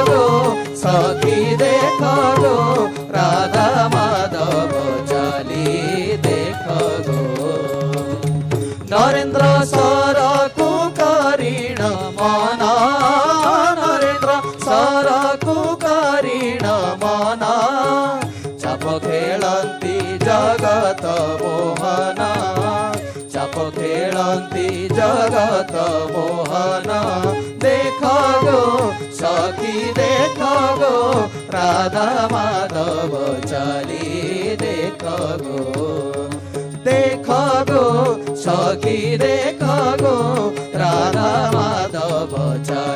गो सखी देख गो राधा माधव चाली देख गो नरेन्द्र सरकु करीण मना नरेन्द्र सरकु करीण मना चाप खेलती जगत मोहना चाप खेलती जगत मोहना देख गो सखी देख गो राधा माधव चाली देख गो सखी देख गो राधा माधव चाली